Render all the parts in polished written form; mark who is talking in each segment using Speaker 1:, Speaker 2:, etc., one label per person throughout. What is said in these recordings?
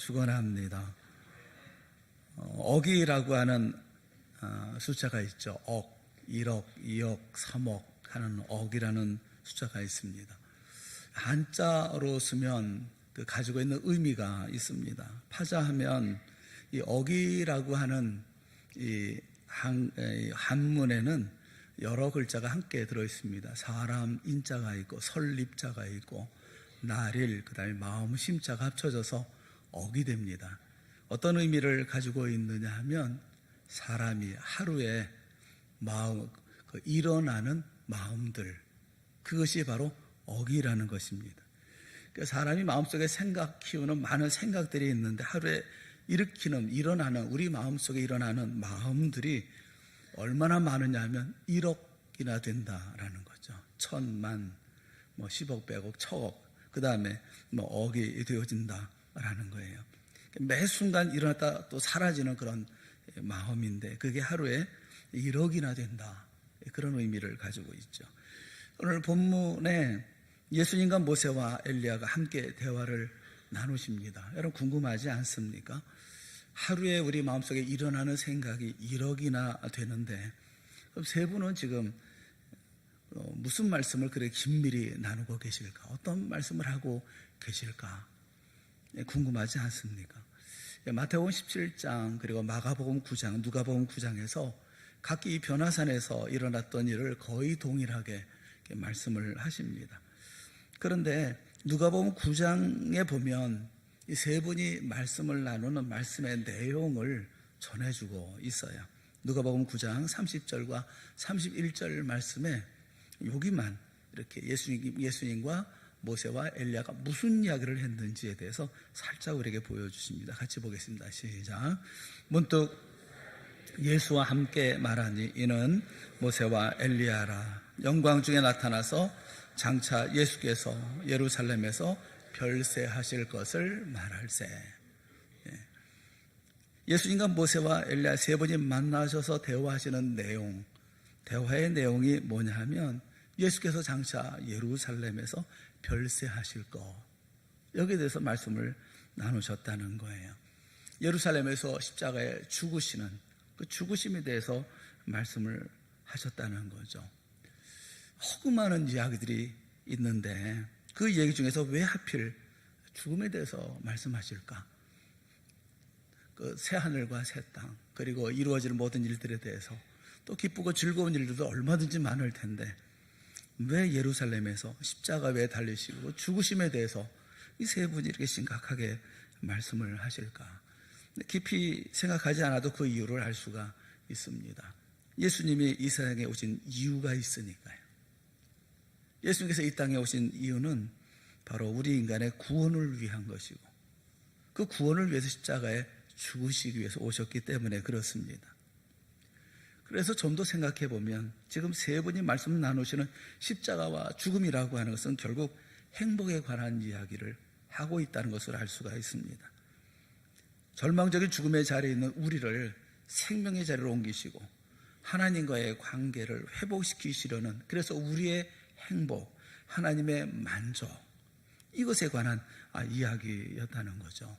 Speaker 1: 축원합니다. 억이라고 하는 숫자가 있죠. 억, 1억, 2억, 3억 하는 억이라는 숫자가 있습니다. 한자로 쓰면 그 가지고 있는 의미가 있습니다. 파자하면 이 억이라고 하는 이 한문에는 여러 글자가 함께 들어 있습니다. 사람 인자가 있고 설립자가 있고 날일 그다음에 마음 심자가 합쳐져서 억이 됩니다. 어떤 의미를 가지고 있느냐 하면 사람이 하루에 마음 일어나는 마음들, 그것이 바로 억이라는 것입니다. 그러니까 사람이 마음속에 키우는 많은 생각들이 있는데 하루에 일어나는 우리 마음속에 일어나는 마음들이 얼마나 많으냐 하면 1억이나 된다라는 거죠. 1000만, 10억, 100억, 1000억, 그 다음에 억이 되어진다라는 거예요. 매 순간 일어났다 또 사라지는 그런 마음인데 그게 하루에 1억이나 된다. 그런 의미를 가지고 있죠. 오늘 본문에 예수님과 모세와 엘리야가 함께 대화를 나누십니다. 여러분 궁금하지 않습니까? 하루에 우리 마음속에 일어나는 생각이 1억이나 되는데 그럼 세 분은 지금 무슨 말씀을 그렇게 긴밀히 나누고 계실까? 어떤 말씀을 하고 계실까? 궁금하지 않습니까? 마태복음 17장 그리고 마가복음 9장, 누가복음 9장에서 각기 변화산에서 일어났던 일을 거의 동일하게 말씀을 하십니다. 그런데 누가복음 9장에 보면 이 세 분이 말씀을 나누는 말씀의 내용을 전해주고 있어요. 누가복음 9장 30절과 31절 말씀에 여기만 이렇게 예수님과 모세와 엘리야가 무슨 이야기를 했는지에 대해서 살짝 우리에게 보여주십니다. 같이 보겠습니다. 시작. 문득 예수와 함께 말하니 이는 모세와 엘리야라. 영광 중에 나타나서 장차 예수께서 예루살렘에서 별세하실 것을 말할세. 예수님과 모세와 엘리야 세 분이 만나셔서 대화하시는 내용, 대화의 내용이 뭐냐 하면 예수께서 장차 예루살렘에서 별세하실 것, 여기에 대해서 말씀을 나누셨다는 거예요. 예루살렘에서 십자가에 죽으시는 그 죽으심에 대해서 말씀을 하셨다는 거죠. 허구많은 이야기들이 있는데 그 얘기 중에서 왜 하필 죽음에 대해서 말씀하실까? 그 새하늘과 새 땅, 그리고 이루어질 모든 일들에 대해서, 또 기쁘고 즐거운 일들도 얼마든지 많을 텐데 왜 예루살렘에서 십자가 왜 달리시고 죽으심에 대해서 이 세 분이 이렇게 심각하게 말씀을 하실까? 깊이 생각하지 않아도 그 이유를 알 수가 있습니다. 예수님이 이 세상에 오신 이유가 있으니까요. 예수님께서 이 땅에 오신 이유는 바로 우리 인간의 구원을 위한 것이고 그 구원을 위해서 십자가에 죽으시기 위해서 오셨기 때문에 그렇습니다. 그래서 좀 더 생각해 보면 지금 세 분이 말씀 나누시는 십자가와 죽음이라고 하는 것은 결국 행복에 관한 이야기를 하고 있다는 것을 알 수가 있습니다. 절망적인 죽음의 자리에 있는 우리를 생명의 자리로 옮기시고 하나님과의 관계를 회복시키시려는, 그래서 우리의 행복, 하나님의 만족, 이것에 관한 이야기였다는 거죠.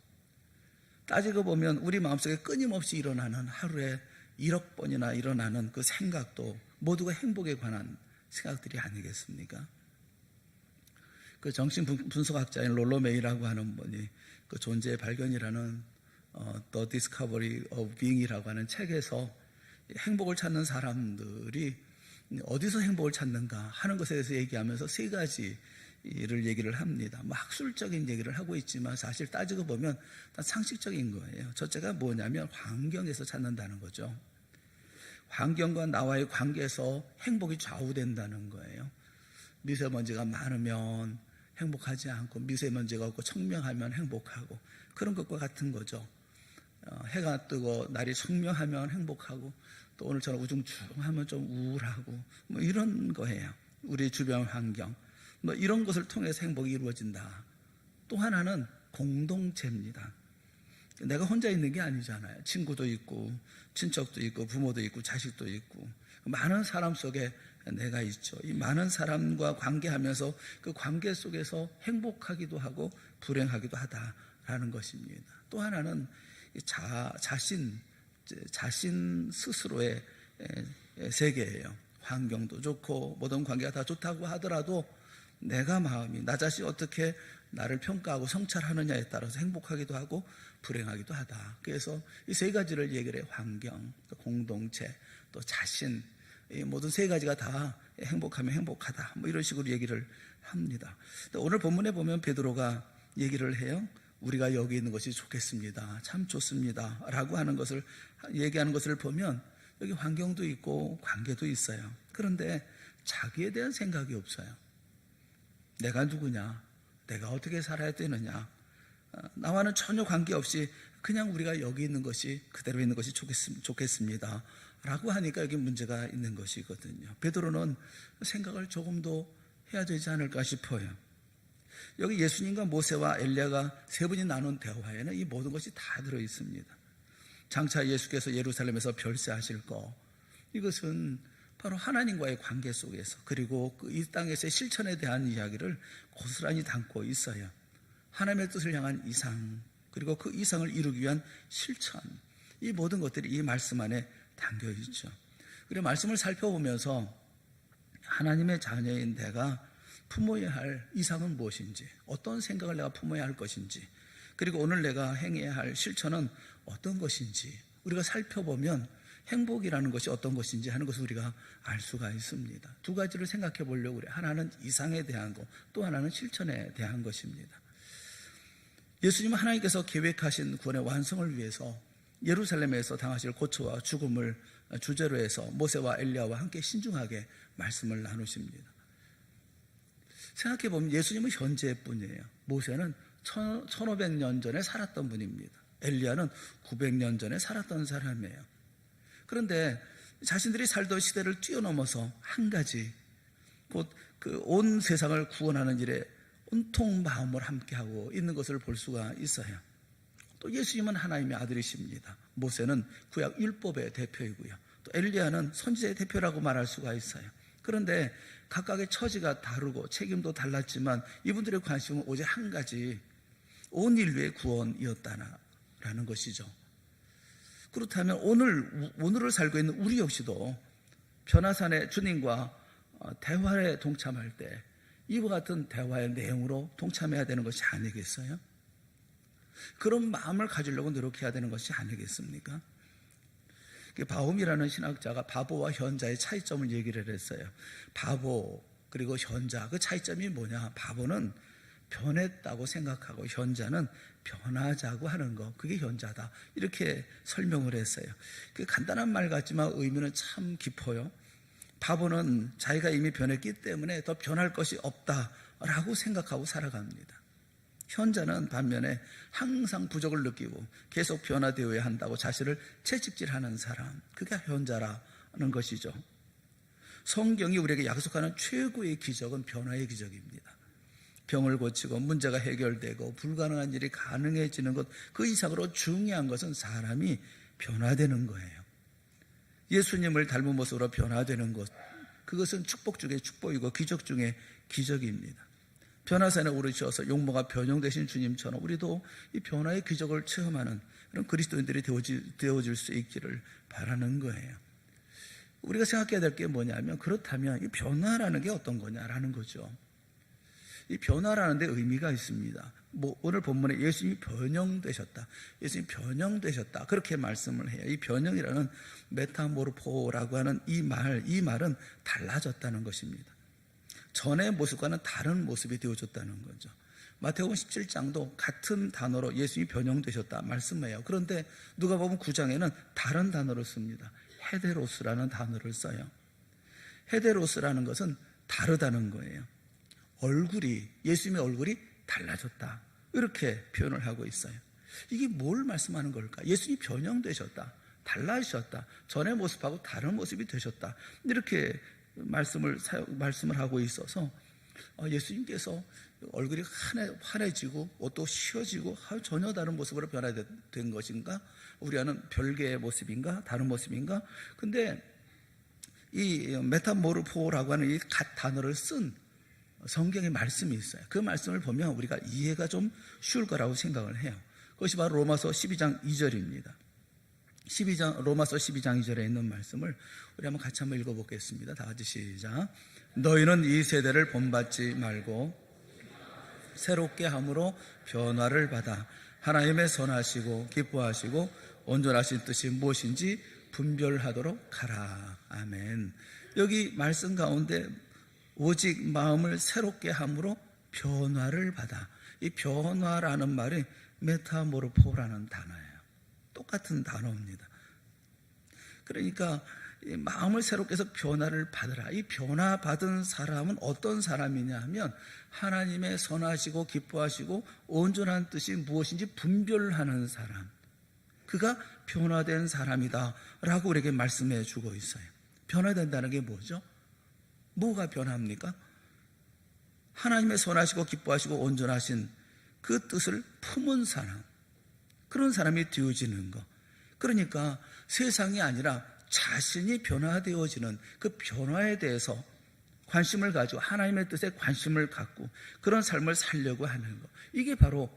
Speaker 1: 따지고 보면 우리 마음속에 끊임없이 일어나는 하루에 1억 번이나 일어나는 그 생각도 모두가 행복에 관한 생각들이 아니겠습니까? 그 정신분석학자인 롤로 메이라고 하는 분이 그 존재의 발견이라는 The Discovery of Being이라고 하는 책에서 행복을 찾는 사람들이 어디서 행복을 찾는가 하는 것에 대해서 얘기하면서 세 가지를 얘기를 합니다. 학술적인 얘기를 하고 있지만 사실 따지고 보면 다 상식적인 거예요. 첫째가 뭐냐면 환경에서 찾는다는 거죠. 환경과 나와의 관계에서 행복이 좌우된다는 거예요. 미세먼지가 많으면 행복하지 않고 미세먼지가 없고 청명하면 행복하고, 그런 것과 같은 거죠. 해가 뜨고 날이 청명하면 행복하고 또 오늘처럼 우중충하면 좀 우울하고 이런 거예요. 우리 주변 환경 이런 것을 통해서 행복이 이루어진다. 또 하나는 공동체입니다. 내가 혼자 있는 게 아니잖아요. 친구도 있고 친척도 있고 부모도 있고 자식도 있고 많은 사람 속에 내가 있죠. 이 많은 사람과 관계하면서 그 관계 속에서 행복하기도 하고 불행하기도 하다라는 것입니다. 또 하나는 자신 스스로의 세계예요. 환경도 좋고 모든 관계가 다 좋다고 하더라도 내가 마음이 나 자신이 어떻게 나를 평가하고 성찰하느냐에 따라서 행복하기도 하고 불행하기도 하다. 그래서 이 세 가지를 얘기를 해요. 환경, 또 공동체, 또 자신. 이 모든 세 가지가 다 행복하면 행복하다. 뭐 이런 식으로 얘기를 합니다. 오늘 본문에 보면 베드로가 얘기를 해요. 우리가 여기 있는 것이 좋겠습니다. 참 좋습니다. 라고 하는 것을 얘기하는 것을 보면 여기 환경도 있고 관계도 있어요. 그런데 자기에 대한 생각이 없어요. 내가 누구냐? 내가 어떻게 살아야 되느냐? 나와는 전혀 관계없이 그냥 우리가 여기 있는 것이 그대로 있는 것이 좋겠습니다. 라고 하니까 여기 문제가 있는 것이거든요. 베드로는 생각을 조금 더 해야 되지 않을까 싶어요. 여기 예수님과 모세와 엘리야가 세 분이 나눈 대화에는 이 모든 것이 다 들어있습니다. 장차 예수께서 예루살렘에서 별세하실 것, 이것은 바로 하나님과의 관계 속에서 그리고 이 땅에서의 실천에 대한 이야기를 고스란히 담고 있어요. 하나님의 뜻을 향한 이상, 그리고 그 이상을 이루기 위한 실천, 이 모든 것들이 이 말씀 안에 담겨 있죠. 그리고 말씀을 살펴보면서 하나님의 자녀인 내가 품어야 할 이상은 무엇인지, 어떤 생각을 내가 품어야 할 것인지, 그리고 오늘 내가 행해야 할 실천은 어떤 것인지 우리가 살펴보면 행복이라는 것이 어떤 것인지 하는 것을 우리가 알 수가 있습니다. 두 가지를 생각해 보려고 그래요. 하나는 이상에 대한 것, 또 하나는 실천에 대한 것입니다. 예수님은 하나님께서 계획하신 구원의 완성을 위해서 예루살렘에서 당하실 고초와 죽음을 주제로 해서 모세와 엘리야와 함께 신중하게 말씀을 나누십니다. 생각해 보면 예수님은 현재의 분이에요. 모세는 1500년 전에 살았던 분입니다. 엘리야는 900년 전에 살았던 사람이에요. 그런데 자신들이 살던 시대를 뛰어넘어서 한 가지, 곧 그 온 세상을 구원하는 일에 온통 마음을 함께하고 있는 것을 볼 수가 있어요. 또 예수님은 하나님의 아들이십니다. 모세는 구약 율법의 대표이고요. 또 엘리야는 선지자의 대표라고 말할 수가 있어요. 그런데 각각의 처지가 다르고 책임도 달랐지만 이분들의 관심은 오직 한 가지, 온 인류의 구원이었다라는 것이죠. 그렇다면 오늘을 살고 있는 우리 역시도 변화산의 주님과 대화에 동참할 때 이와 같은 대화의 내용으로 동참해야 되는 것이 아니겠어요? 그런 마음을 가지려고 노력해야 되는 것이 아니겠습니까? 바움이라는 신학자가 바보와 현자의 차이점을 얘기를 했어요. 바보 그리고 현자, 그 차이점이 뭐냐? 바보는 변했다고 생각하고 현자는 변하자고 하는 것, 그게 현자다, 이렇게 설명을 했어요. 그 간단한 말 같지만 의미는 참 깊어요. 바보는 자기가 이미 변했기 때문에 더 변할 것이 없다라고 생각하고 살아갑니다. 현자는 반면에 항상 부족을 느끼고 계속 변화되어야 한다고 자신을 채찍질하는 사람, 그게 현자라는 것이죠. 성경이 우리에게 약속하는 최고의 기적은 변화의 기적입니다. 병을 고치고 문제가 해결되고 불가능한 일이 가능해지는 것, 그 이상으로 중요한 것은 사람이 변화되는 거예요. 예수님을 닮은 모습으로 변화되는 것, 그것은 축복 중에 축복이고 기적 중에 기적입니다. 변화산에 오르셔서 용모가 변형되신 주님처럼 우리도 이 변화의 기적을 체험하는 그런 그리스도인들이 되어질 수 있기를 바라는 거예요. 우리가 생각해야 될 게 뭐냐면, 그렇다면 이 변화라는 게 어떤 거냐라는 거죠. 이 변화라는 데 의미가 있습니다. 오늘 본문에 예수님이 변형되셨다, 예수님이 변형되셨다, 그렇게 말씀을 해요. 이 변형이라는 메타모르포라고 하는 이 말은 달라졌다는 것입니다. 전의 모습과는 다른 모습이 되어졌다는 거죠. 마태복음 17장도 같은 단어로 예수님이 변형되셨다 말씀해요. 그런데 누가복음 9장에는 다른 단어를 씁니다. 헤데로스라는 단어를 써요. 헤데로스라는 것은 다르다는 거예요. 예수님의 얼굴이 달라졌다, 이렇게 표현을 하고 있어요. 이게 뭘 말씀하는 걸까? 예수님이 변형되셨다, 달라지셨다, 전의 모습하고 다른 모습이 되셨다, 이렇게 말씀을 하고 있어서 예수님께서 얼굴이 환해지고 옷도 휘어지고 전혀 다른 모습으로 변화된 것인가? 우리와는 별개의 모습인가? 다른 모습인가? 근데 이 메타모르포라고 하는 이 단어를 쓴 성경의 말씀이 있어요. 그 말씀을 보면 우리가 이해가 좀 쉬울 거라고 생각을 해요. 그것이 바로 로마서 12장 2절입니다. 로마서 12장 2절에 있는 말씀을 우리 같이 한번 읽어보겠습니다. 다 같이 시작. 너희는 이 세대를 본받지 말고 새롭게 함으로 변화를 받아 하나님의 선하시고 기뻐하시고 온전하신 뜻이 무엇인지 분별하도록 하라. 아멘. 여기 말씀 가운데 오직 마음을 새롭게 함으로 변화를 받아. 이 변화라는 말이 메타모르포라는 단어예요. 똑같은 단어입니다. 그러니까 이 마음을 새롭게 해서 변화를 받으라. 이 변화 받은 사람은 어떤 사람이냐 하면 하나님의 선하시고 기뻐하시고 온전한 뜻이 무엇인지 분별하는 사람, 그가 변화된 사람이다 라고 우리에게 말씀해 주고 있어요. 변화된다는 게 뭐죠? 뭐가 변합니까? 하나님의 선하시고 기뻐하시고 온전하신 그 뜻을 품은 사람, 그런 사람이 되어지는 것. 그러니까 세상이 아니라 자신이 변화되어지는 그 변화에 대해서 관심을 가지고 하나님의 뜻에 관심을 갖고 그런 삶을 살려고 하는 것. 이게 바로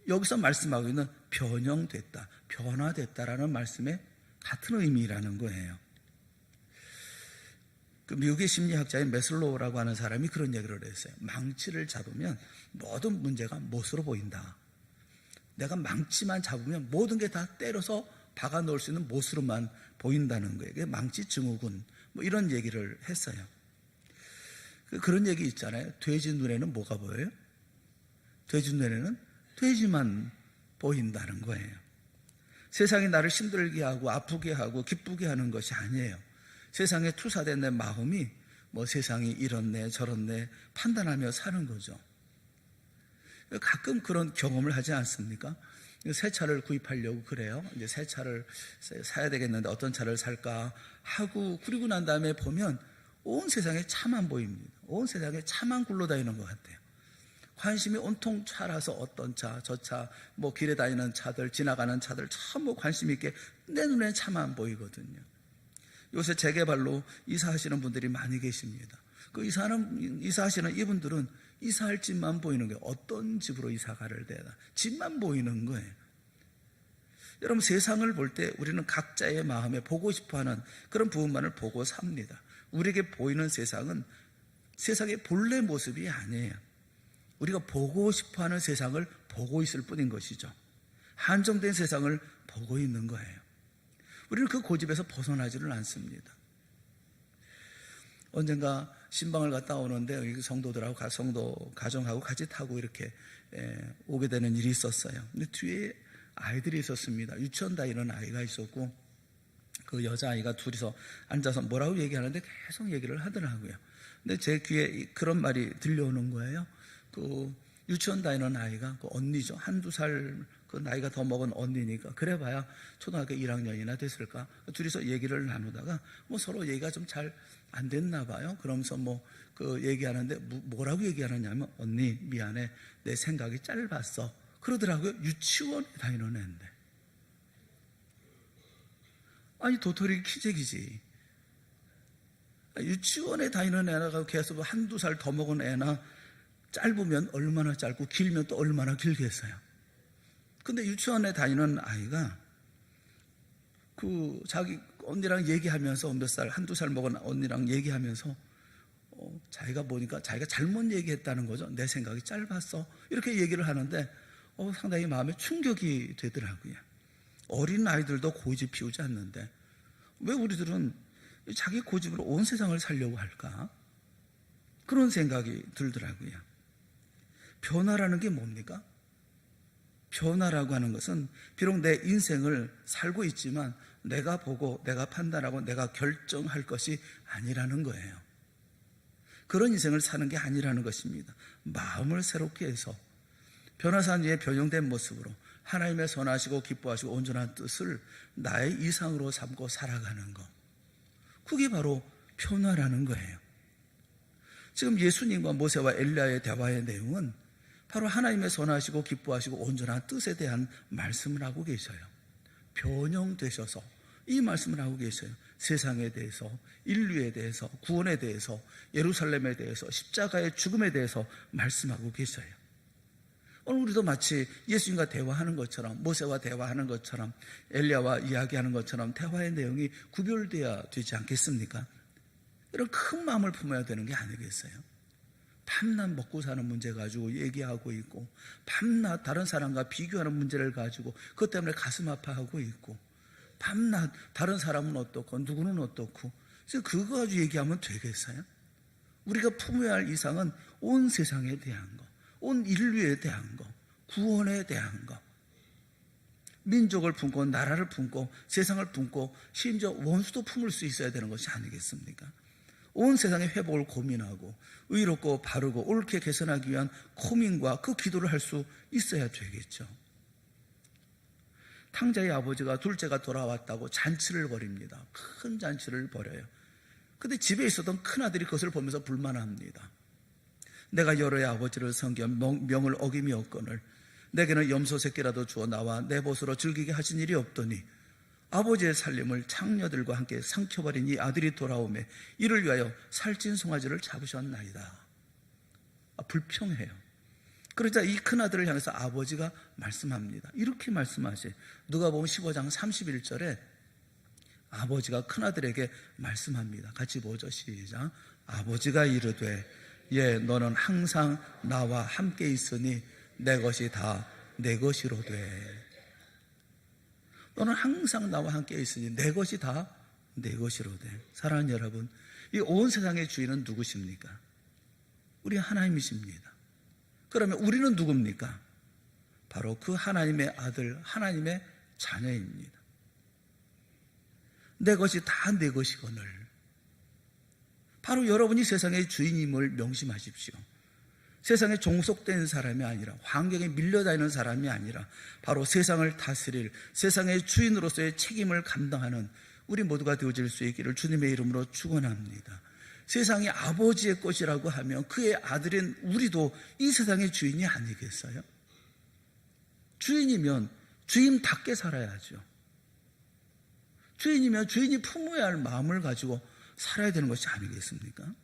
Speaker 1: 여기서 말씀하고 있는 변형됐다, 변화됐다라는 말씀의 같은 의미라는 거예요. 그 미국의 심리학자인 메슬로우라고 하는 사람이 그런 얘기를 했어요. 망치를 잡으면 모든 문제가 못으로 보인다. 내가 망치만 잡으면 모든 게 다 때려서 박아 넣을 수 있는 못으로만 보인다는 거예요. 그게 망치 증후군, 뭐 이런 얘기를 했어요. 그런 얘기 있잖아요. 돼지 눈에는 뭐가 보여요? 돼지 눈에는 돼지만 보인다는 거예요. 세상이 나를 힘들게 하고 아프게 하고 기쁘게 하는 것이 아니에요. 세상에 투사된 내 마음이 뭐 세상이 이렇네 저렇네 판단하며 사는 거죠. 가끔 그런 경험을 하지 않습니까? 새 차를 구입하려고 그래요. 이제 새 차를 사야 되겠는데 어떤 차를 살까 하고 그리고 난 다음에 보면 온 세상에 차만 보입니다. 온 세상에 차만 굴러다니는 것 같아요. 관심이 온통 차라서 어떤 차, 저 차, 뭐 길에 다니는 차들, 지나가는 차들 참 뭐 관심 있게 내 눈에 차만 보이거든요. 요새 재개발로 이사하시는 분들이 많이 계십니다. 그 이사하시는 이분들은 이사할 집만 보이는 거예요. 어떤 집으로 이사가를 대다 집만 보이는 거예요. 여러분, 세상을 볼 때 우리는 각자의 마음에 보고 싶어하는 그런 부분만을 보고 삽니다. 우리에게 보이는 세상은 세상의 본래 모습이 아니에요. 우리가 보고 싶어하는 세상을 보고 있을 뿐인 것이죠. 한정된 세상을 보고 있는 거예요. 우리는 그 고집에서 벗어나지를 않습니다. 언젠가 신방을 갔다 오는데 여기 성도들하고 성도 가정하고 같이 타고 이렇게 오게 되는 일이 있었어요. 근데 뒤에 아이들이 있었습니다. 유치원 다니는 아이가 있었고 그 여자아이가 둘이서 앉아서 뭐라고 얘기하는데 계속 얘기를 하더라고요. 근데 제 귀에 그런 말이 들려오는 거예요. 그 유치원 다니는 아이가 그 언니죠. 한두 살 그 나이가 더 먹은 언니니까 그래봐야 초등학교 1학년이나 됐을까. 둘이서 얘기를 나누다가 뭐 서로 얘기가 좀 잘 안 됐나 봐요. 그러면서 뭐 그 얘기하는데 뭐라고 얘기하느냐면 언니 미안해 내 생각이 짧았어 그러더라고요. 유치원에 다니는 애인데. 아니 도토리 키재기지. 유치원에 다니는 애가 계속 한두 살 더 먹은 애나 짧으면 얼마나 짧고 길면 또 얼마나 길겠어요. 근데 유치원에 다니는 아이가 그 자기 언니랑 얘기하면서 몇 살, 한두 살 먹은 언니랑 얘기하면서 자기가 보니까 자기가 잘못 얘기했다는 거죠. 내 생각이 짧았어. 이렇게 얘기를 하는데 상당히 마음에 충격이 되더라고요. 어린 아이들도 고집 피우지 않는데 왜 우리들은 자기 고집으로 온 세상을 살려고 할까? 그런 생각이 들더라고요. 변화라는 게 뭡니까? 변화라고 하는 것은 비록 내 인생을 살고 있지만 내가 보고 내가 판단하고 내가 결정할 것이 아니라는 거예요. 그런 인생을 사는 게 아니라는 것입니다. 마음을 새롭게 해서 변화산 위에 변형된 모습으로 하나님의 선하시고 기뻐하시고 온전한 뜻을 나의 이상으로 삼고 살아가는 것, 그게 바로 변화라는 거예요. 지금 예수님과 모세와 엘리야의 대화의 내용은 바로 하나님의 선하시고 기뻐하시고 온전한 뜻에 대한 말씀을 하고 계셔요. 변형되셔서 이 말씀을 하고 계셔요. 세상에 대해서, 인류에 대해서, 구원에 대해서, 예루살렘에 대해서, 십자가의 죽음에 대해서 말씀하고 계셔요. 오늘 우리도 마치 예수님과 대화하는 것처럼, 모세와 대화하는 것처럼, 엘리야와 이야기하는 것처럼 대화의 내용이 구별되어야 되지 않겠습니까? 이런 큰 마음을 품어야 되는 게 아니겠어요? 밤낮 먹고 사는 문제 가지고 얘기하고 있고, 밤낮 다른 사람과 비교하는 문제를 가지고 그것 때문에 가슴 아파하고 있고, 밤낮 다른 사람은 어떻고 누구는 어떻고, 그래서 그거 가지고 얘기하면 되겠어요? 우리가 품어야 할 이상은 온 세상에 대한 거, 온 인류에 대한 거, 구원에 대한 거, 민족을 품고 나라를 품고 세상을 품고 심지어 원수도 품을 수 있어야 되는 것이 아니겠습니까? 온 세상의 회복을 고민하고 의롭고 바르고 옳게 개선하기 위한 고민과 그 기도를 할 수 있어야 되겠죠. 탕자의 아버지가 둘째가 돌아왔다고 잔치를 벌입니다. 큰 잔치를 벌여요. 근데 집에 있었던 큰아들이 그것을 보면서 불만합니다. 내가 여러의 아버지를 섬겨 명을 어김이었거늘 내게는 염소 새끼라도 주어 나와 내 벗으로 즐기게 하신 일이 없더니 아버지의 살림을 창녀들과 함께 삼켜버린 이 아들이 돌아오매 이를 위하여 살찐 송아지를 잡으셨나이다. 불평해요. 그러자 이 큰아들을 향해서 아버지가 말씀합니다. 이렇게 말씀하세요. 누가복음 15장 31절에 아버지가 큰아들에게 말씀합니다. 같이 보죠. 시작. 아버지가 이르되 너는 항상 나와 함께 있으니 내 것이 다 내 것이로되. 너는 항상 나와 함께 있으니 내 것이 다 내 것이로되. 사랑하는 여러분, 이 온 세상의 주인은 누구십니까? 우리 하나님이십니다. 그러면 우리는 누굽니까? 바로 그 하나님의 아들, 하나님의 자녀입니다. 내 것이 다 내 것이거늘. 바로 여러분이 세상의 주인임을 명심하십시오. 세상에 종속된 사람이 아니라, 환경에 밀려다니는 사람이 아니라 바로 세상을 다스릴 세상의 주인으로서의 책임을 감당하는 우리 모두가 되어질 수 있기를 주님의 이름으로 축원합니다. 세상이 아버지의 것이라고 하면 그의 아들인 우리도 이 세상의 주인이 아니겠어요? 주인이면 주인답게 살아야죠. 주인이면 주인이 품어야 할 마음을 가지고 살아야 되는 것이 아니겠습니까?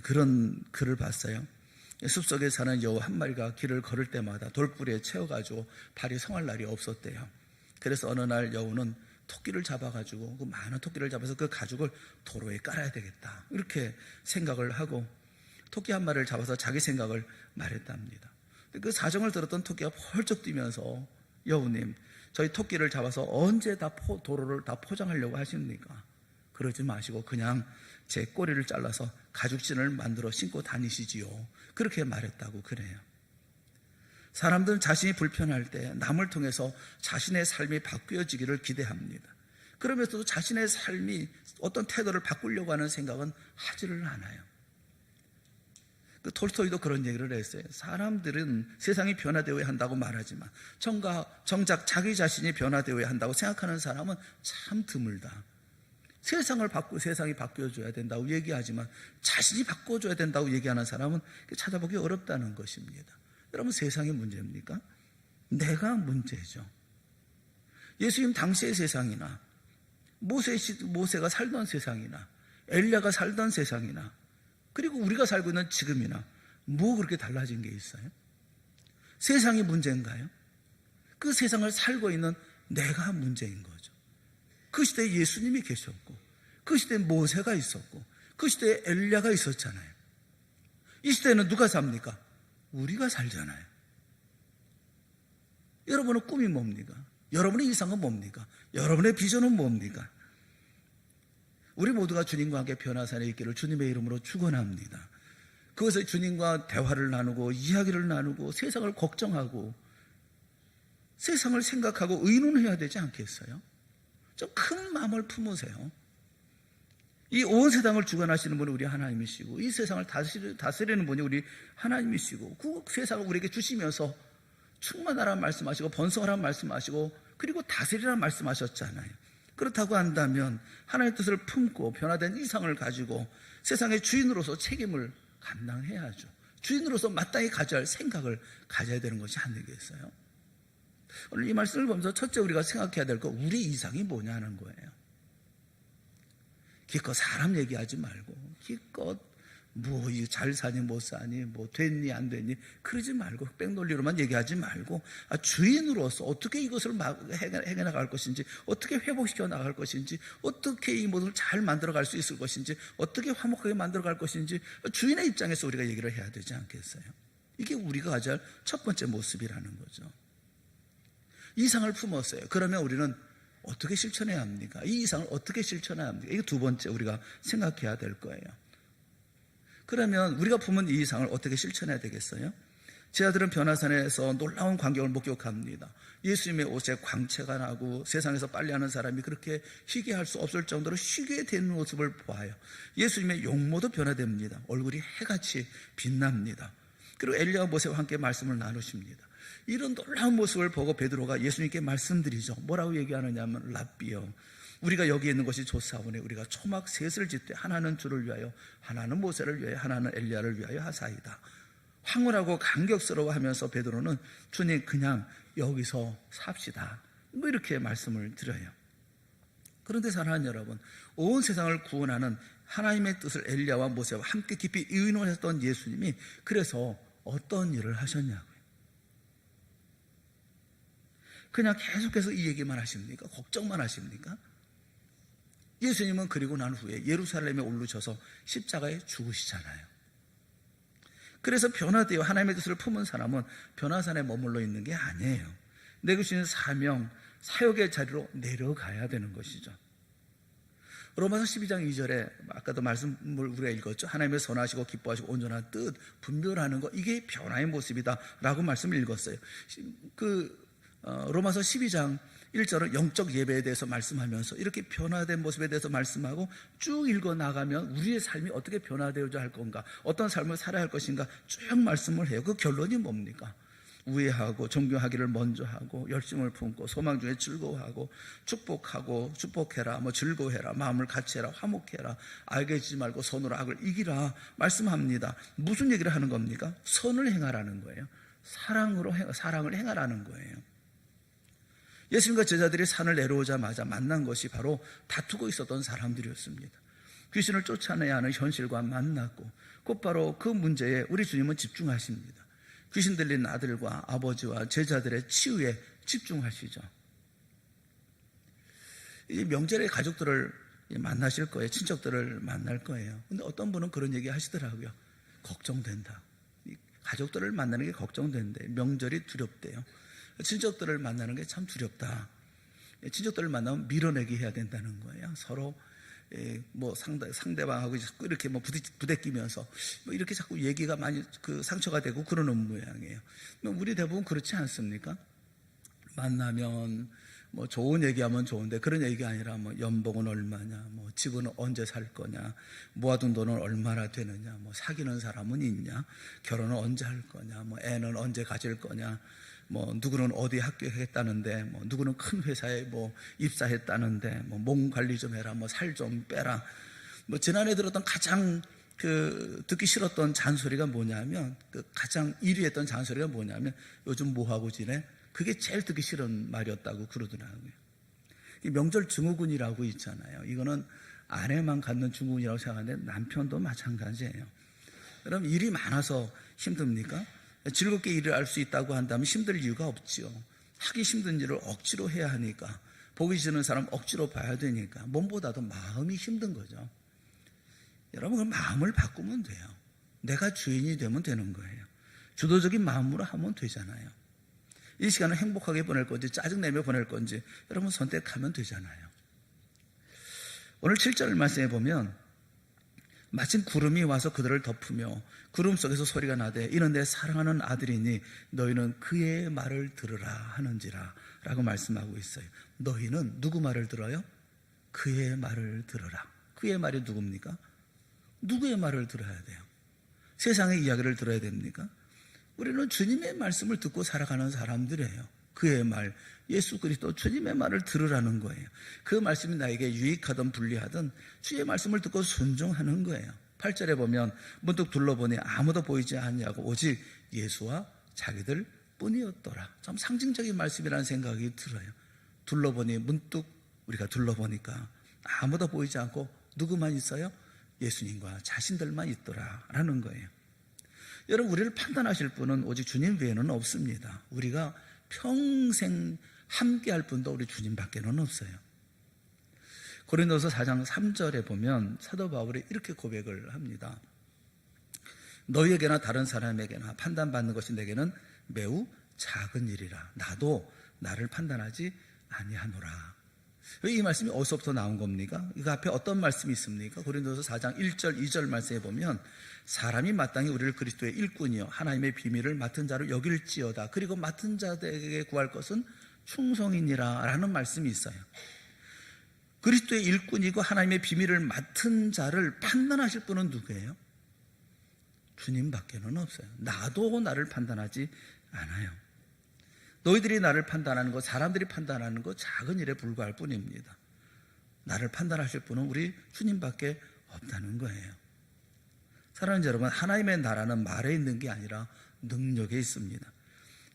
Speaker 1: 그런 글을 봤어요. 숲속에 사는 여우 한 마리가 길을 걸을 때마다 돌부리에 채워가지고 발이 성할 날이 없었대요. 그래서 어느 날 여우는 토끼를 잡아가지고 그 많은 토끼를 잡아서 그 가죽을 도로에 깔아야 되겠다, 이렇게 생각을 하고 토끼 한 마리를 잡아서 자기 생각을 말했답니다. 그 사정을 들었던 토끼가 펄쩍 뛰면서 여우님, 저희 토끼를 잡아서 언제 다 도로를 다 포장하려고 하십니까? 그러지 마시고 그냥 제 꼬리를 잘라서 가죽신을 만들어 신고 다니시지요. 그렇게 말했다고 그래요. 사람들은 자신이 불편할 때 남을 통해서 자신의 삶이 바뀌어지기를 기대합니다. 그러면서도 자신의 삶이 어떤 태도를 바꾸려고 하는 생각은 하지를 않아요. 그 톨스토이도 그런 얘기를 했어요. 사람들은 세상이 변화되어야 한다고 말하지만 정작 자기 자신이 변화되어야 한다고 생각하는 사람은 참 드물다. 세상이 바뀌어줘야 된다고 얘기하지만 자신이 바꿔줘야 된다고 얘기하는 사람은 찾아보기 어렵다는 것입니다. 여러분, 세상이 문제입니까? 내가 문제죠. 예수님 당시의 세상이나 모세가 살던 세상이나 엘리야가 살던 세상이나 그리고 우리가 살고 있는 지금이나 뭐 그렇게 달라진 게 있어요? 세상이 문제인가요? 그 세상을 살고 있는 내가 문제인 거죠. 그 시대에 예수님이 계셨고, 그 시대에 모세가 있었고, 그 시대에 엘리야가 있었잖아요. 이 시대에는 누가 삽니까? 우리가 살잖아요. 여러분의 꿈이 뭡니까? 여러분의 이상은 뭡니까? 여러분의 비전은 뭡니까? 우리 모두가 주님과 함께 변화산에 있기를 주님의 이름으로 축원합니다. 그것을 주님과 대화를 나누고 이야기를 나누고 세상을 걱정하고 세상을 생각하고 의논해야 되지 않겠어요? 좀 큰 마음을 품으세요. 이 온 세상을 주관하시는 분이 우리 하나님이시고 이 세상을 다스리는 분이 우리 하나님이시고 그 세상을 우리에게 주시면서 충만하라는 말씀하시고 번성하라는 말씀하시고 그리고 다스리라는 말씀하셨잖아요. 그렇다고 한다면 하나님의 뜻을 품고 변화된 이상을 가지고 세상의 주인으로서 책임을 감당해야죠. 주인으로서 마땅히 가져야 할 생각을 가져야 되는 것이 아니겠어요? 오늘 이 말씀을 보면서 첫째 우리가 생각해야 될 거, 우리 이상이 뭐냐는 거예요. 기껏 사람 얘기하지 말고 기껏 뭐 잘 사니 못 사니 뭐 됐니 안 됐니 그러지 말고 흑백 논리로만 얘기하지 말고 주인으로서 어떻게 이것을 해결해 나갈 것인지, 어떻게 회복시켜 나갈 것인지, 어떻게 이 모든 걸 잘 만들어 갈 수 있을 것인지, 어떻게 화목하게 만들어 갈 것인지 주인의 입장에서 우리가 얘기를 해야 되지 않겠어요? 이게 우리가 가져야 할 첫 번째 모습이라는 거죠. 이상을 품었어요. 그러면 우리는 어떻게 실천해야 합니까? 이 이상을 어떻게 실천해야 합니까? 이게 두 번째 우리가 생각해야 될 거예요. 그러면 우리가 품은 이 이상을 어떻게 실천해야 되겠어요? 제 아들은 변화산에서 놀라운 광경을 목격합니다. 예수님의 옷에 광채가 나고 세상에서 빨래하는 사람이 그렇게 희귀할 수 없을 정도로 희귀해 된 모습을 보아요. 예수님의 용모도 변화됩니다. 얼굴이 해같이 빛납니다. 그리고 엘리야와 모세와 함께 말씀을 나누십니다. 이런 놀라운 모습을 보고 베드로가 예수님께 말씀드리죠. 뭐라고 얘기하느냐 하면 랍비여, 우리가 여기 있는 것이 좋사오니 우리가 초막 셋을 짓되 하나는 주를 위하여, 하나는 모세를 위하여, 하나는 엘리야를 위하여 하사이다. 황홀하고 감격스러워하면서 베드로는 주님 그냥 여기서 삽시다, 뭐 이렇게 말씀을 드려요. 그런데 사랑하는 여러분, 온 세상을 구원하는 하나님의 뜻을 엘리야와 모세와 함께 깊이 의논했던 예수님이 그래서 어떤 일을 하셨냐고요. 그냥 계속해서 이 얘기만 하십니까? 걱정만 하십니까? 예수님은 그리고 난 후에 예루살렘에 올르셔서 십자가에 죽으시잖아요. 그래서 변화되어 하나님의 뜻을 품은 사람은 변화산에 머물러 있는 게 아니에요. 내게 주신 사명, 사역의 자리로 내려가야 되는 것이죠. 로마서 12장 2절에 아까도 말씀을 우리가 읽었죠. 하나님의 선하시고 기뻐하시고 온전한 뜻, 분별하는 것, 이게 변화의 모습이다 라고 말씀을 읽었어요. 로마서 12장 1절은 영적 예배에 대해서 말씀하면서 이렇게 변화된 모습에 대해서 말씀하고 쭉 읽어나가면 우리의 삶이 어떻게 변화되어야 할 건가, 어떤 삶을 살아야 할 것인가 쭉 말씀을 해요. 그 결론이 뭡니까? 우애하고 존경하기를 먼저 하고 열심을 품고 소망 중에 즐거워하고 축복하고 축복해라, 뭐 즐거워해라, 마음을 같이해라, 화목해라, 알게 지지 말고 선으로 악을 이기라 말씀합니다. 무슨 얘기를 하는 겁니까? 선을 행하라는 거예요. 사랑을 행하라는 거예요. 예수님과 제자들이 산을 내려오자마자 만난 것이 바로 다투고 있었던 사람들이었습니다. 귀신을 쫓아내야 하는 현실과 만났고 곧바로 그 문제에 우리 주님은 집중하십니다. 귀신 들린 아들과 아버지와 제자들의 치유에 집중하시죠. 이 명절에 가족들을 만나실 거예요. 친척들을 만날 거예요. 근데 어떤 분은 그런 얘기 하시더라고요. 걱정된다. 가족들을 만나는 게 걱정된대. 명절이 두렵대요. 친척들을 만나는 게 참 두렵다. 친척들을 만나면 밀어내기 해야 된다는 거예요. 서로 뭐 상대방하고 이렇게 뭐 부대끼면서 뭐 이렇게 자꾸 얘기가 많이 상처가 되고 그러는 모양이에요. 우리 대부분 그렇지 않습니까? 만나면 뭐 좋은 얘기하면 좋은데 그런 얘기가 아니라 뭐 연봉은 얼마냐, 뭐 집은 언제 살 거냐, 모아둔 돈은 얼마나 되느냐, 뭐 사귀는 사람은 있냐, 결혼은 언제 할 거냐, 뭐 애는 언제 가질 거냐, 뭐 누구는 어디 합격했다는데, 뭐 누구는 큰 회사에 뭐 입사했다는데, 뭐 몸 관리 좀 해라, 뭐 살 좀 빼라. 뭐 지난해 들었던 가장 듣기 싫었던 잔소리가 뭐냐면, 가장 1위 했던 잔소리가 뭐냐면 요즘 뭐 하고 지내? 그게 제일 듣기 싫은 말이었다고 그러더라고요. 명절 증후군이라고 있잖아요. 이거는 아내만 갖는 증후군이라고 생각하는데 남편도 마찬가지예요. 여러분, 일이 많아서 힘듭니까? 즐겁게 일을 할 수 있다고 한다면 힘들 이유가 없지요. 하기 힘든 일을 억지로 해야 하니까, 보기 싫은 사람 억지로 봐야 되니까 몸보다도 마음이 힘든 거죠. 여러분, 그 마음을 바꾸면 돼요. 내가 주인이 되면 되는 거예요. 주도적인 마음으로 하면 되잖아요. 이 시간을 행복하게 보낼 건지 짜증내며 보낼 건지 여러분 선택하면 되잖아요. 오늘 7절 말씀에 보면 마침 구름이 와서 그들을 덮으며 구름 속에서 소리가 나되 이는 내 사랑하는 아들이니 너희는 그의 말을 들으라 하는지라 라고 말씀하고 있어요. 너희는 누구 말을 들어요? 그의 말을 들으라. 그의 말이 누굽니까? 누구의 말을 들어야 돼요? 세상의 이야기를 들어야 됩니까? 우리는 주님의 말씀을 듣고 살아가는 사람들이에요. 그의 말, 예수 그리스도 주님의 말을 들으라는 거예요. 그 말씀이 나에게 유익하든 불리하든 주의 말씀을 듣고 순종하는 거예요. 8절에 보면 문득 둘러보니 아무도 보이지 않냐고 오직 예수와 자기들 뿐이었더라. 참 상징적인 말씀이라는 생각이 들어요. 둘러보니, 문득 우리가 둘러보니까 아무도 보이지 않고 누구만 있어요? 예수님과 자신들만 있더라라는 거예요. 여러분, 우리를 판단하실 분은 오직 주님 외에는 없습니다. 우리가 평생 함께할 분도 우리 주님밖에는 없어요. 고린도서 4장 3절에 보면 사도 바울이 이렇게 고백을 합니다. 너희에게나 다른 사람에게나 판단받는 것이 내게는 매우 작은 일이라. 나도 나를 판단하지 아니하노라. 이 말씀이 어디서부터 나온 겁니까? 이거 앞에 어떤 말씀이 있습니까? 고린도서 4장 1절 2절 말씀에 보면 사람이 마땅히 우리를 그리스도의 일꾼이요 하나님의 비밀을 맡은 자로 여길지어다. 그리고 맡은 자들에게 구할 것은 충성이니라 라는 말씀이 있어요. 그리스도의 일꾼이고 하나님의 비밀을 맡은 자를 판단하실 분은 누구예요? 주님밖에는 없어요. 나도 나를 판단하지 않아요. 너희들이 나를 판단하는 것, 사람들이 판단하는 것 작은 일에 불과할 뿐입니다. 나를 판단하실 분은 우리 주님밖에 없다는 거예요. 사랑하는 여러분, 하나님의 나라는 말에 있는 게 아니라 능력에 있습니다.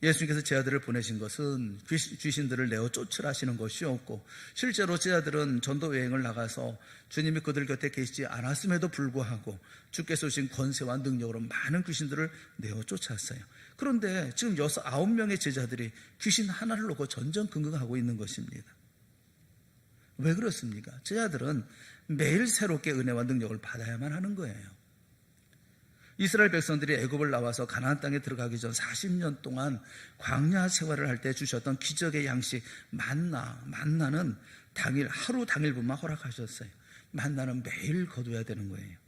Speaker 1: 예수님께서 제자들을 보내신 것은 귀신들을 내어 쫓으라시는 것이었고, 실제로 제자들은 전도 여행을 나가서 주님이 그들 곁에 계시지 않았음에도 불구하고 주께서 주신 권세와 능력으로 많은 귀신들을 내어 쫓았어요. 그런데 지금 9명의 제자들이 귀신 하나를 놓고 전전긍긍하고 있는 것입니다. 왜 그렇습니까? 제자들은 매일 새롭게 은혜와 능력을 받아야만 하는 거예요. 이스라엘 백성들이 애굽을 나와서 가나안 땅에 들어가기 전 40년 동안 광야 생활을 할 때 주셨던 기적의 양식 만나는 하루 당일분만 허락하셨어요. 만나는 매일 거둬야 되는 거예요.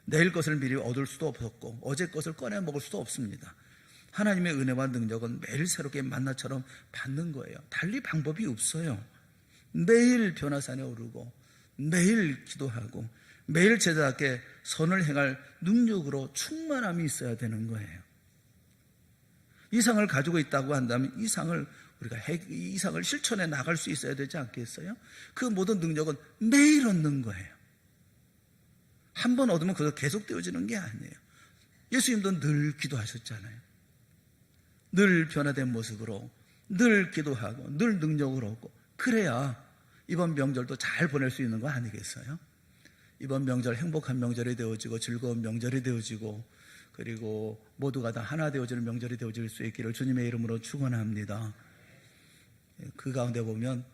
Speaker 1: 내일 것을 미리 얻을 수도 없었고 어제 것을 꺼내 먹을 수도 없습니다. 하나님의 은혜와 능력은 매일 새롭게 만나처럼 받는 거예요. 달리 방법이 없어요. 매일 변화산에 오르고 매일 기도하고 매일 제자답게 선을 행할 능력으로 충만함이 있어야 되는 거예요. 이상을 가지고 있다고 한다면 우리가 이 상을 실천해 나갈 수 있어야 되지 않겠어요? 그 모든 능력은 매일 얻는 거예요. 한 번 얻으면 그거 계속 되어지는 게 아니에요. 예수님도 늘 기도하셨잖아요. 늘 변화된 모습으로 늘 기도하고 늘 능력을 얻고, 그래야 이번 명절도 잘 보낼 수 있는 거 아니겠어요? 이번 명절 행복한 명절이 되어지고 즐거운 명절이 되어지고 그리고 모두가 다 하나 되어지는 명절이 되어질 수 있기를 주님의 이름으로 축원합니다. 그 가운데 보면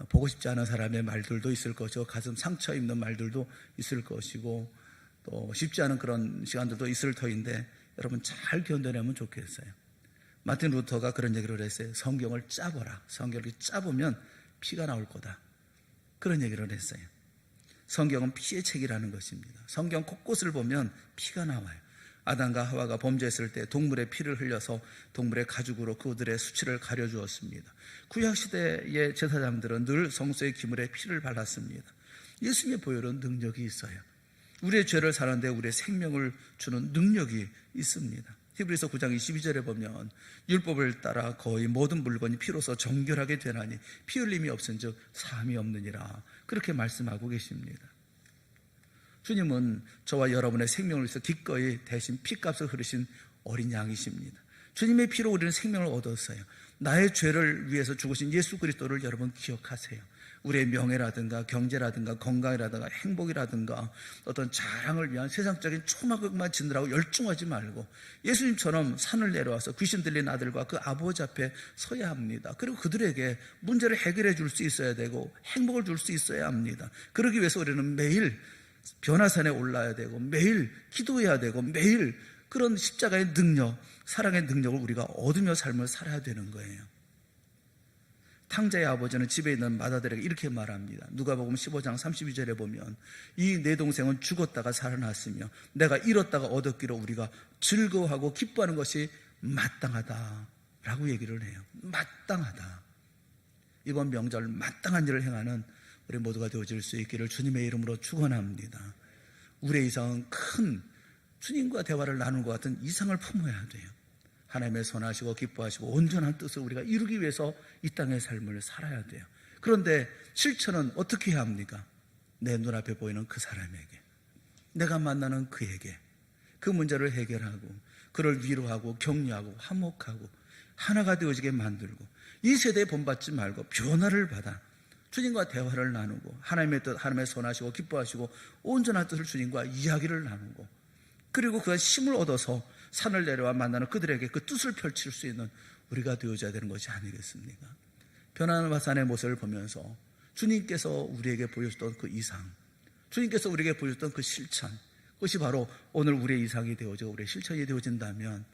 Speaker 1: 보고 싶지 않은 사람의 말들도 있을 것이고 가슴 상처 입는 말들도 있을 것이고 또 쉽지 않은 그런 시간들도 있을 터인데 여러분 잘 견뎌내면 좋겠어요. 마틴 루터가 그런 얘기를 했어요. 성경을 짜보라. 성경을 짜보면 피가 나올 거다. 그런 얘기를 했어요. 성경은 피의 책이라는 것입니다. 성경 곳곳을 보면 피가 나와요. 아담과 하와가 범죄했을 때 동물의 피를 흘려서 동물의 가죽으로 그들의 수치를 가려주었습니다. 구약시대의 제사장들은 늘 성소의 기물에 피를 발랐습니다. 예수님의 보혈은 능력이 있어요. 우리의 죄를 사는데 우리의 생명을 주는 능력이 있습니다. 히브리서 9장 22절에 보면 율법을 따라 거의 모든 물건이 피로서 정결하게 되나니 피 흘림이 없은즉 사함이 없느니라, 그렇게 말씀하고 계십니다. 주님은 저와 여러분의 생명을 위해서 기꺼이 대신 피값을 흐르신 어린 양이십니다. 주님의 피로 우리는 생명을 얻었어요. 나의 죄를 위해서 죽으신 예수 그리스도를 여러분 기억하세요. 우리의 명예라든가 경제라든가 건강이라든가 행복이라든가 어떤 자랑을 위한 세상적인 초막만 짓느라고 열중하지 말고 예수님처럼 산을 내려와서 귀신 들린 아들과 그 아버지 앞에 서야 합니다. 그리고 그들에게 문제를 해결해 줄 수 있어야 되고 행복을 줄 수 있어야 합니다. 그러기 위해서 우리는 매일 변화산에 올라야 되고 매일 기도해야 되고 매일 그런 십자가의 능력, 사랑의 능력을 우리가 얻으며 삶을 살아야 되는 거예요. 탕자의 아버지는 집에 있는 맏아들에게 이렇게 말합니다. 누가복음 15장 32절에 보면 이 내 동생은 죽었다가 살아났으며 내가 잃었다가 얻었기로 우리가 즐거워하고 기뻐하는 것이 마땅하다라고 얘기를 해요. 마땅하다. 이번 명절 마땅한 일을 행하는 우리 모두가 되어질 수 있기를 주님의 이름으로 축원합니다. 우리의 이상은 큰 주님과 대화를 나누는 것 같은 이상을 품어야 돼요. 하나님의 선하시고 기뻐하시고 온전한 뜻을 우리가 이루기 위해서 이 땅의 삶을 살아야 돼요. 그런데 실천은 어떻게 해야 합니까? 내 눈앞에 보이는 그 사람에게, 내가 만나는 그에게 그 문제를 해결하고 그를 위로하고 격려하고 화목하고 하나가 되어지게 만들고 이 세대에 본받지 말고 변화를 받아 주님과 대화를 나누고 하나님의 뜻, 하나님의 선하시고 기뻐하시고 온전한 뜻을 주님과 이야기를 나누고, 그리고 그 힘을 얻어서 산을 내려와 만나는 그들에게 그 뜻을 펼칠 수 있는 우리가 되어져야 되는 것이 아니겠습니까? 변화는 바산의 모습을 보면서 주님께서 우리에게 보여줬던 그 이상, 주님께서 우리에게 보여줬던 그 실천, 그것이 바로 오늘 우리의 이상이 되어져 우리의 실천이 되어진다면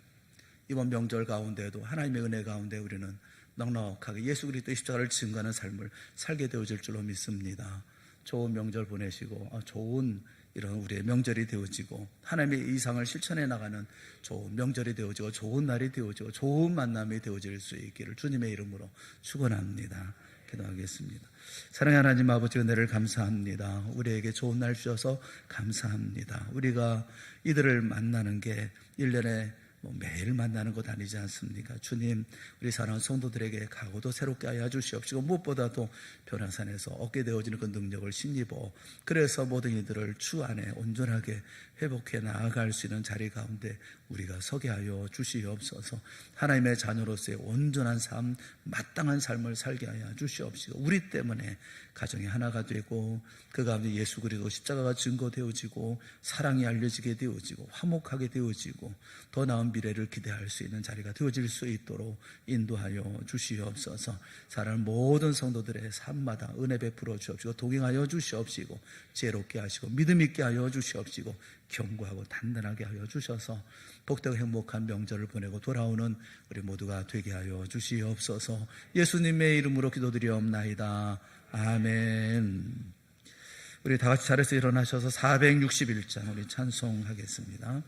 Speaker 1: 이번 명절 가운데에도 하나님의 은혜 가운데 우리는 넉넉하게 예수 그리스도의 십자가를 증거하는 삶을 살게 되어질 줄로 믿습니다. 좋은 명절 보내시고 좋은 이런 우리의 명절이 되어지고 하나님의 이상을 실천해 나가는 좋은 명절이 되어지고 좋은 날이 되어지고 좋은 만남이 되어질 수 있기를 주님의 이름으로 축원합니다. 기도하겠습니다. 사랑하는 하나님 아버지, 은혜를 감사합니다. 우리에게 좋은 날 주셔서 감사합니다. 우리가 이들을 만나는 게 1년에 매일 만나는 것 아니지 않습니까? 주님, 우리 사랑하는 성도들에게 각오도 새롭게 하여 주시옵시고 무엇보다도 변화산에서 얻게 되어지는 그 능력을 힘입어 그래서 모든 이들을 주 안에 온전하게 회복해 나아갈 수 있는 자리 가운데 우리가 서게 하여 주시옵소서. 하나님의 자녀로서의 온전한 삶, 마땅한 삶을 살게 하여 주시옵시고 우리 때문에 가정이 하나가 되고 그 가운데 예수 그리스도 십자가가 증거되어지고 사랑이 알려지게 되어지고 화목하게 되어지고 더 나은 미래를 기대할 수 있는 자리가 되어질 수 있도록 인도하여 주시옵소서. 사랑하는 모든 성도들의 삶마다 은혜 베풀어 주옵시고 동행하여 주시옵시고 지혜롭게 하시고 믿음 있게 하여 주시옵시고 견고하고 단단하게 하여 주셔서 복되고 행복한 명절을 보내고 돌아오는 우리 모두가 되게 하여 주시옵소서. 예수님의 이름으로 기도드리옵나이다. 아멘. 우리 다 같이 자리에서 일어나셔서 461장 우리 찬송하겠습니다.